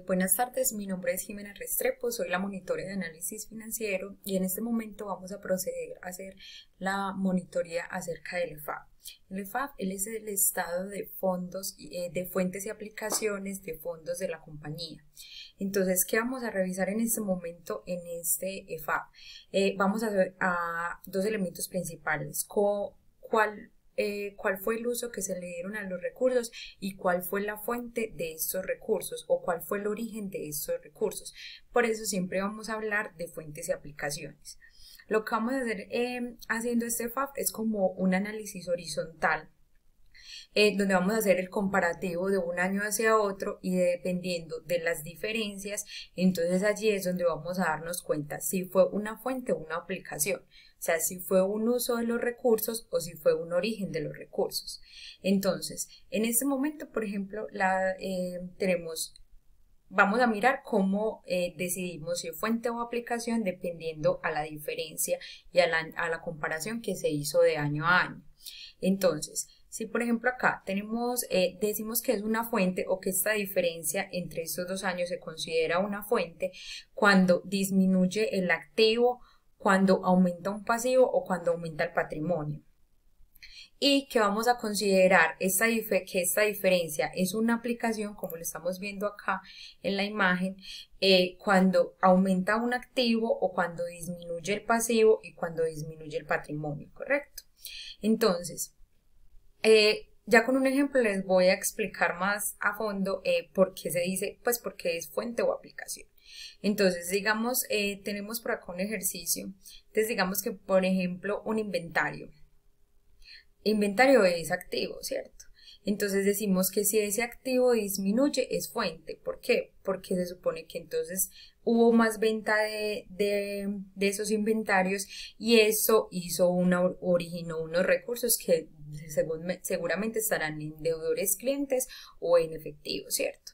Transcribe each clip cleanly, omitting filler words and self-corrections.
Buenas tardes, mi nombre es Jimena Restrepo, soy la monitora de análisis financiero y en este momento vamos a proceder a hacer la monitoría acerca del EFAP. El EFAP es el estado de fondos, de fuentes y aplicaciones de fondos de la compañía. Entonces, ¿qué vamos a revisar en este momento en este EFAP? Vamos a ver a dos elementos principales. ¿Cuál fue el uso que se le dieron a los recursos y cuál fue la fuente de estos recursos o cuál fue el origen de estos recursos? Por eso siempre vamos a hablar de fuentes y aplicaciones. Lo que vamos a hacer haciendo este FAP es como un análisis horizontal, donde vamos a hacer el comparativo de un año hacia otro y dependiendo de las diferencias, entonces allí es donde vamos a darnos cuenta si fue una fuente o una aplicación. O sea, si fue un uso de los recursos o si fue un origen de los recursos. Entonces, en este momento, por ejemplo, vamos a mirar cómo decidimos si es fuente o aplicación dependiendo a la diferencia y a la comparación que se hizo de año a año. Entonces, si por ejemplo acá decimos que es una fuente o que esta diferencia entre estos dos años se considera una fuente cuando disminuye el activo, cuando aumenta un pasivo o cuando aumenta el patrimonio. Y que vamos a considerar que esta diferencia es una aplicación, como lo estamos viendo acá en la imagen, cuando aumenta un activo o cuando disminuye el pasivo y cuando disminuye el patrimonio, ¿correcto? Entonces, ya con un ejemplo les voy a explicar más a fondo por qué se dice, pues porque es fuente o aplicación. Entonces, digamos, tenemos por acá un ejercicio. Entonces, digamos que, por ejemplo, un inventario. Inventario es activo, ¿cierto? Entonces decimos que si ese activo disminuye es fuente. ¿Por qué? Porque se supone que entonces hubo más venta de esos inventarios y eso originó unos recursos que seguramente estarán en deudores clientes o en efectivo, ¿cierto?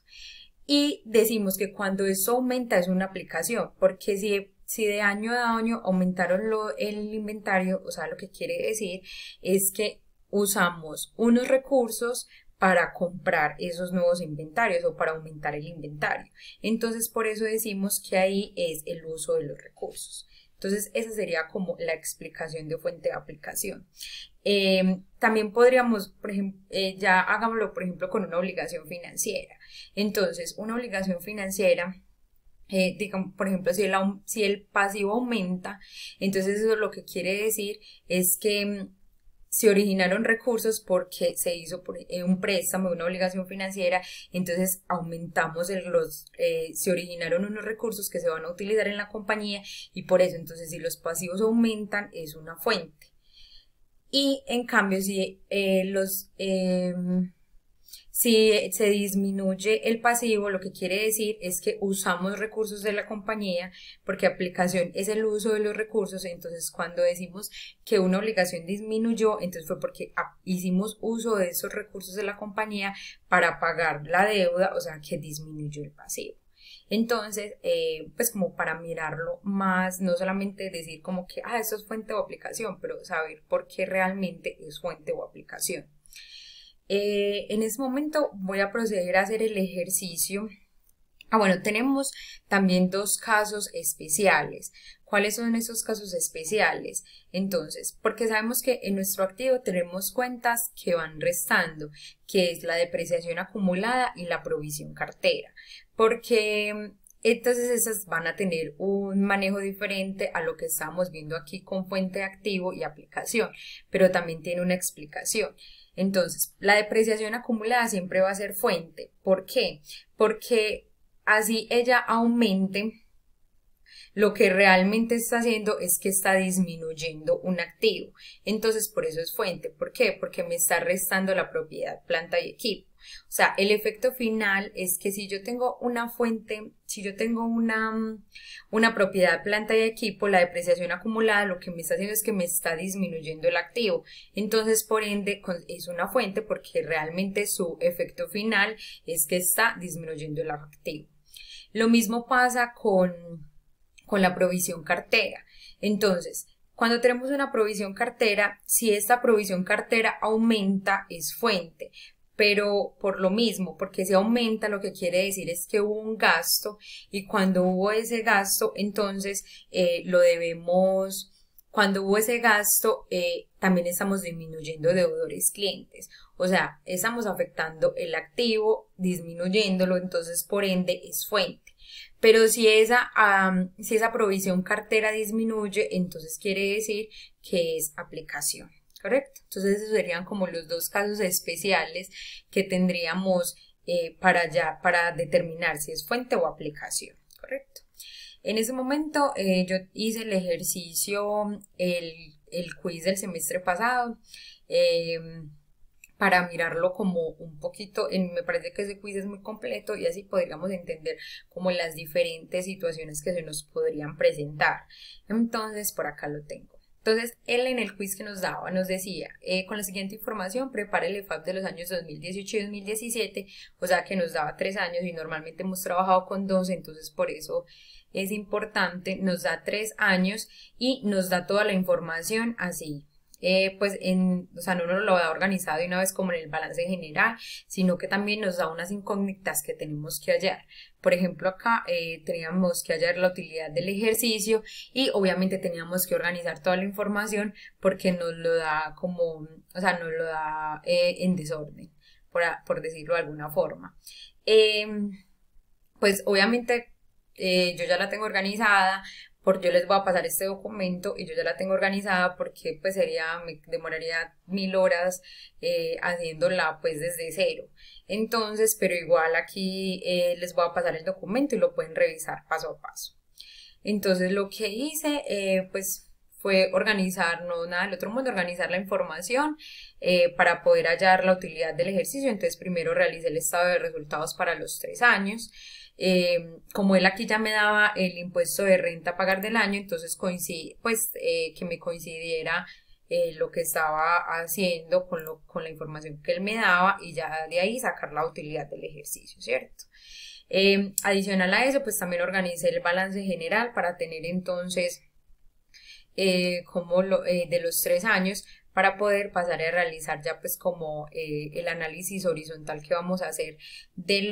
Y decimos que cuando eso aumenta es una aplicación, porque si de año a año aumentaron el inventario, o sea, lo que quiere decir es que usamos unos recursos para comprar esos nuevos inventarios o para aumentar el inventario. Entonces, por eso decimos que ahí es el uso de los recursos. Entonces, esa sería como la explicación de fuente de aplicación. También podríamos, por ejemplo, ya hagámoslo, por ejemplo, con una obligación financiera. Entonces, una obligación financiera, digamos, por ejemplo, si el pasivo aumenta, entonces eso lo que quiere decir es que se originaron recursos porque se hizo un préstamo, una obligación financiera, entonces aumentamos se originaron unos recursos que se van a utilizar en la compañía y por eso, entonces, si los pasivos aumentan, es una fuente. Y en cambio, si se disminuye el pasivo, lo que quiere decir es que usamos recursos de la compañía, porque aplicación es el uso de los recursos, entonces cuando decimos que una obligación disminuyó, entonces fue porque hicimos uso de esos recursos de la compañía para pagar la deuda, o sea que disminuyó el pasivo. Entonces, pues como para mirarlo más, no solamente decir como que, esto es fuente o aplicación, pero saber por qué realmente es fuente o aplicación. En este momento voy a proceder a hacer el ejercicio. Bueno, tenemos también dos casos especiales. ¿Cuáles son esos casos especiales? Entonces, porque sabemos que en nuestro activo tenemos cuentas que van restando, que es la depreciación acumulada y la provisión cartera, porque entonces esas van a tener un manejo diferente a lo que estamos viendo aquí con fuente de activo y aplicación, pero también tiene una explicación. Entonces, la depreciación acumulada siempre va a ser fuente. ¿Por qué? Porque así ella aumente, lo que realmente está haciendo es que está disminuyendo un activo. Entonces, por eso es fuente. ¿Por qué? Porque me está restando la propiedad, planta y equipo. O sea, el efecto final es que si yo tengo una fuente, si yo tengo una propiedad, planta y equipo, la depreciación acumulada lo que me está haciendo es que me está disminuyendo el activo. Entonces, por ende, es una fuente porque realmente su efecto final es que está disminuyendo el activo. Lo mismo pasa con la provisión cartera. Entonces, cuando tenemos una provisión cartera, si esta provisión cartera aumenta, es fuente. pero por lo mismo, porque se aumenta, lo que quiere decir es que hubo un gasto y cuando hubo ese gasto, entonces lo debemos, cuando hubo ese gasto, también estamos disminuyendo deudores clientes, o sea, estamos afectando el activo, disminuyéndolo, entonces por ende es fuente. Pero si esa provisión cartera disminuye, entonces quiere decir que es aplicación. ¿Correcto? Entonces esos serían como los dos casos especiales que tendríamos para determinar si es fuente o aplicación. ¿Correcto? En ese momento yo hice el ejercicio, el quiz del semestre pasado, para mirarlo como un poquito, me parece que ese quiz es muy completo y así podríamos entender como las diferentes situaciones que se nos podrían presentar. Entonces por acá lo tengo. Entonces, él en el quiz que nos daba nos decía, con la siguiente información, prepare el EFAP de los años 2018 y 2017, o sea que nos daba 3 años y normalmente hemos trabajado con 2, entonces por eso es importante, nos da 3 años y nos da toda la información así. O sea, no nos lo da organizado de una vez como en el balance general, sino que también nos da unas incógnitas que tenemos que hallar. Por ejemplo, acá teníamos que hallar la utilidad del ejercicio y obviamente teníamos que organizar toda la información porque nos lo da como, o sea, nos lo da en desorden, por decirlo de alguna forma. Pues obviamente yo ya la tengo organizada, porque yo les voy a pasar este documento y yo ya la tengo organizada porque pues me demoraría 1000 horas haciéndola pues desde cero. Entonces, pero igual aquí les voy a pasar el documento y lo pueden revisar paso a paso. Entonces lo que hice pues fue organizar, no nada del otro mundo, organizar la información para poder hallar la utilidad del ejercicio. Entonces primero realicé el estado de resultados para los 3 años. Como él aquí ya me daba el impuesto de renta a pagar del año, entonces que me coincidiera lo que estaba haciendo con la información que él me daba y ya de ahí sacar la utilidad del ejercicio, ¿cierto? Adicional a eso, pues también organicé el balance general para tener entonces de los 3 años para poder pasar a realizar ya pues como el análisis horizontal que vamos a hacer de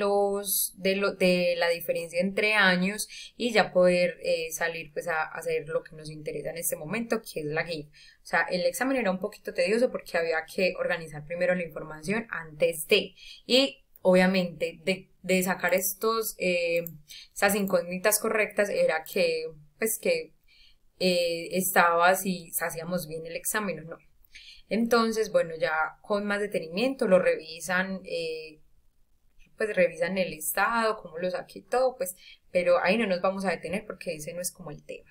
la diferencia entre años y ya poder salir pues a hacer lo que nos interesa en este momento, que es la GIF. O sea, el examen era un poquito tedioso porque había que organizar primero la información antes y obviamente de sacar esas incógnitas correctas era que estaba si hacíamos bien el examen o no. Entonces, bueno, ya con más detenimiento lo revisan, pues revisan el estado, cómo lo saqué y todo, pues, pero ahí no nos vamos a detener porque ese no es como el tema.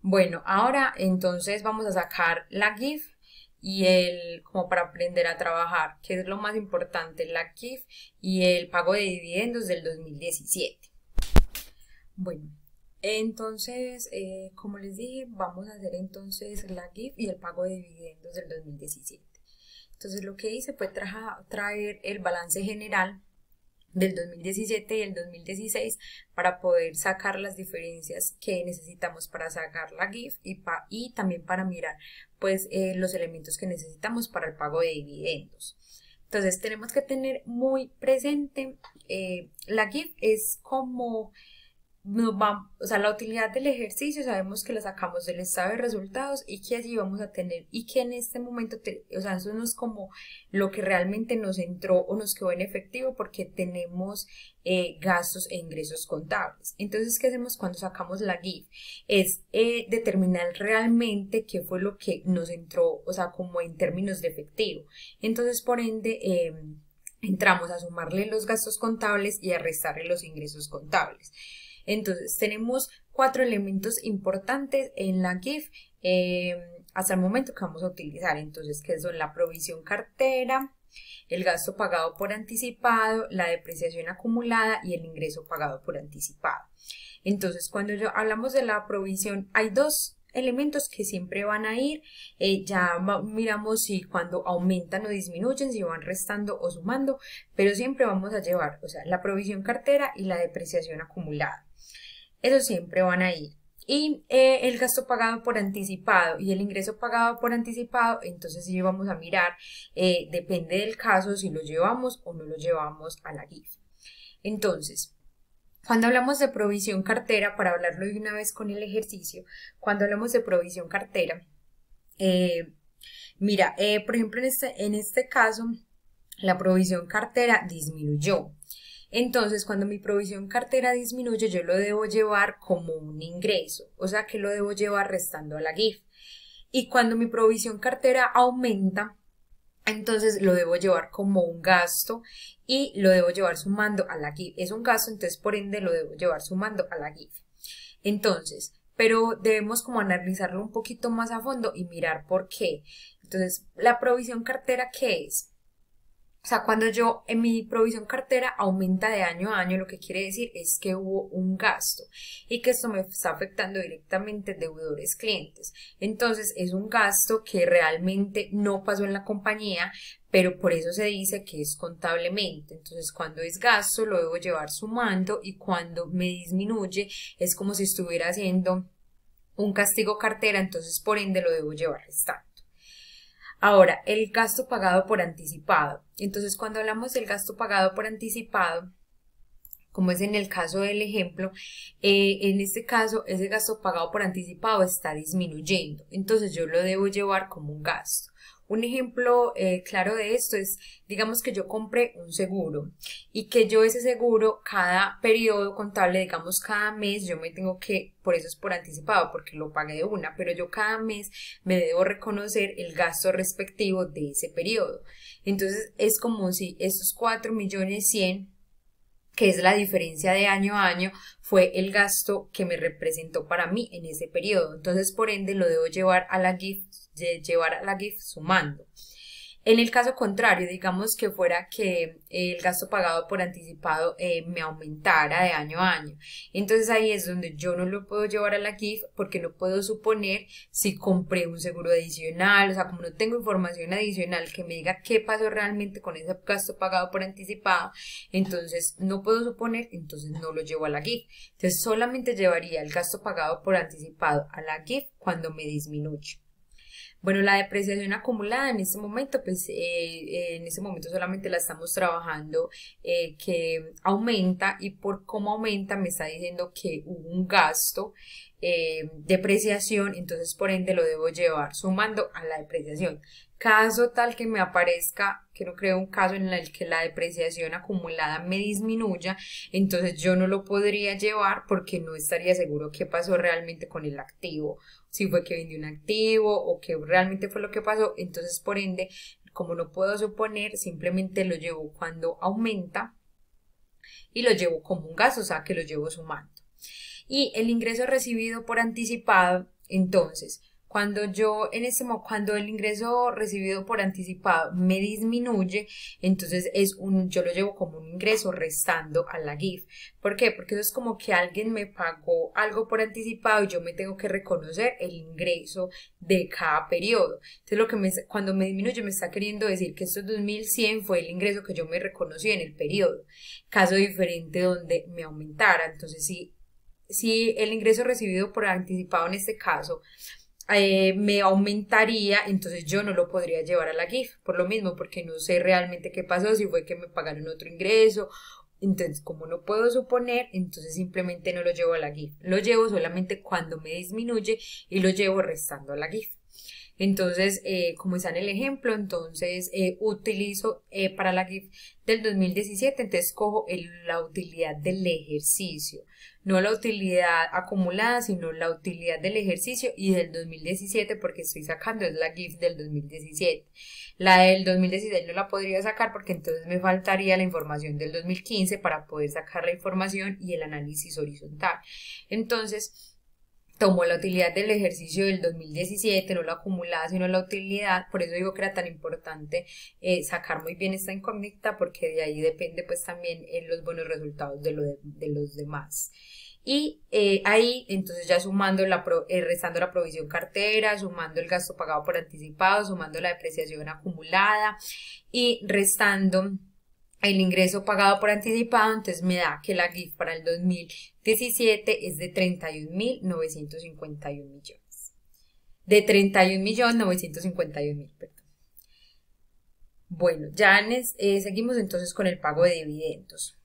Bueno, ahora entonces vamos a sacar la GIF y como para aprender a trabajar, que es lo más importante, la GIF y el pago de dividendos del 2017. Bueno. Entonces, como les dije, vamos a hacer entonces la GIF y el pago de dividendos del 2017. Entonces, lo que hice fue traer el balance general del 2017 y el 2016 para poder sacar las diferencias que necesitamos para sacar la GIF y también para mirar pues los elementos que necesitamos para el pago de dividendos. Entonces, tenemos que tener muy presente la GIF es como o sea, la utilidad del ejercicio sabemos que la sacamos del estado de resultados y que allí vamos a tener y que en este momento, o sea, eso no es como lo que realmente nos entró o nos quedó en efectivo porque tenemos gastos e ingresos contables. Entonces, ¿qué hacemos cuando sacamos la GIF? Es determinar realmente qué fue lo que nos entró, o sea, como en términos de efectivo. Entonces, por ende, entramos a sumarle los gastos contables y a restarle los ingresos contables. Entonces, tenemos 4 elementos importantes en la GIF hasta el momento que vamos a utilizar. Entonces, que son la provisión cartera, el gasto pagado por anticipado, la depreciación acumulada y el ingreso pagado por anticipado. Entonces, cuando hablamos de la provisión, hay 2 elementos que siempre van a ir, ya miramos si cuando aumentan o disminuyen, si van restando o sumando, pero siempre vamos a llevar, o sea, la provisión cartera y la depreciación acumulada. Eso siempre van a ir. Y el gasto pagado por anticipado y el ingreso pagado por anticipado, entonces sí vamos a mirar, depende del caso, si lo llevamos o no lo llevamos a la GIF. Entonces, cuando hablamos de provisión cartera, para hablarlo de una vez con el ejercicio, cuando hablamos de provisión cartera, mira, por ejemplo, en este caso, la provisión cartera disminuyó. Entonces, cuando mi provisión cartera disminuye, yo lo debo llevar como un ingreso, o sea que lo debo llevar restando a la GIF. Y cuando mi provisión cartera aumenta, entonces lo debo llevar como un gasto y lo debo llevar sumando a la GIF. Es un gasto, entonces por ende lo debo llevar sumando a la GIF. Entonces, pero debemos como analizarlo un poquito más a fondo y mirar por qué. Entonces, la provisión cartera, ¿qué es? O sea, cuando yo en mi provisión cartera aumenta de año a año, lo que quiere decir es que hubo un gasto y que esto me está afectando directamente deudores clientes. Entonces, es un gasto que realmente no pasó en la compañía, pero por eso se dice que es contablemente. Entonces, cuando es gasto, lo debo llevar sumando y cuando me disminuye, es como si estuviera haciendo un castigo cartera, entonces por ende lo debo llevar restando. Ahora, el gasto pagado por anticipado. Entonces, cuando hablamos del gasto pagado por anticipado, como es en el caso del ejemplo, en este caso, ese gasto pagado por anticipado está disminuyendo. Entonces, yo lo debo llevar como un gasto. Un ejemplo claro de esto es, digamos que yo compré un seguro y que yo ese seguro, cada periodo contable, digamos cada mes, yo me tengo que, por eso es por anticipado, porque lo pagué de una, pero yo cada mes me debo reconocer el gasto respectivo de ese periodo. Entonces es como si estos 4.100.000, que es la diferencia de año a año, fue el gasto que me representó para mí en ese periodo. Entonces, por ende, lo debo llevar a la GIF sumando. En el caso contrario, digamos que fuera que el gasto pagado por anticipado me aumentara de año a año. Entonces ahí es donde yo no lo puedo llevar a la GIF porque no puedo suponer si compré un seguro adicional, o sea, como no tengo información adicional que me diga qué pasó realmente con ese gasto pagado por anticipado, entonces no puedo suponer, entonces no lo llevo a la GIF. Entonces solamente llevaría el gasto pagado por anticipado a la GIF cuando me disminuye. Bueno, la depreciación acumulada en este momento, pues en este momento solamente la estamos trabajando que aumenta y por cómo aumenta me está diciendo que hubo un gasto depreciación, entonces por ende lo debo llevar sumando a la depreciación. Caso tal que me aparezca, que no creo un caso en el que la depreciación acumulada me disminuya, entonces yo no lo podría llevar porque no estaría seguro qué pasó realmente con el activo, si fue que vendí un activo o qué realmente fue lo que pasó, entonces por ende, como no puedo suponer, simplemente lo llevo cuando aumenta y lo llevo como un gasto, o sea que lo llevo sumando. Y el ingreso recibido por anticipado, entonces, cuando el ingreso recibido por anticipado me disminuye, entonces yo lo llevo como un ingreso restando a la GIF. ¿Por qué? Porque eso es como que alguien me pagó algo por anticipado y yo me tengo que reconocer el ingreso de cada periodo. Entonces cuando me disminuye me está queriendo decir que estos 2.100 fue el ingreso que yo me reconocí en el periodo. Caso diferente donde me aumentara. Entonces si el ingreso recibido por anticipado en este caso me aumentaría, entonces yo no lo podría llevar a la GIF, por lo mismo, porque no sé realmente qué pasó, si fue que me pagaron otro ingreso, entonces como no puedo suponer, entonces simplemente no lo llevo a la GIF, lo llevo solamente cuando me disminuye y lo llevo restando a la GIF. Entonces, como está en el ejemplo, entonces utilizo para la GIF del 2017, entonces cojo la utilidad del ejercicio, no la utilidad acumulada, sino la utilidad del ejercicio y del 2017 porque estoy sacando es la GIF del 2017. La del 2016 no la podría sacar porque entonces me faltaría la información del 2015 para poder sacar la información y el análisis horizontal. Entonces, tomo la utilidad del ejercicio del 2017, no la acumulada, sino la utilidad. Por eso digo que era tan importante sacar muy bien esta incógnita, porque de ahí depende pues también los buenos resultados de los demás. Y ahí entonces ya sumando restando la provisión cartera, sumando el gasto pagado por anticipado, sumando la depreciación acumulada y restando el ingreso pagado por anticipado, entonces me da que la GIF para el 2017 es de 31.951 millones. De 31.951.000, perdón. Bueno, ya seguimos entonces con el pago de dividendos.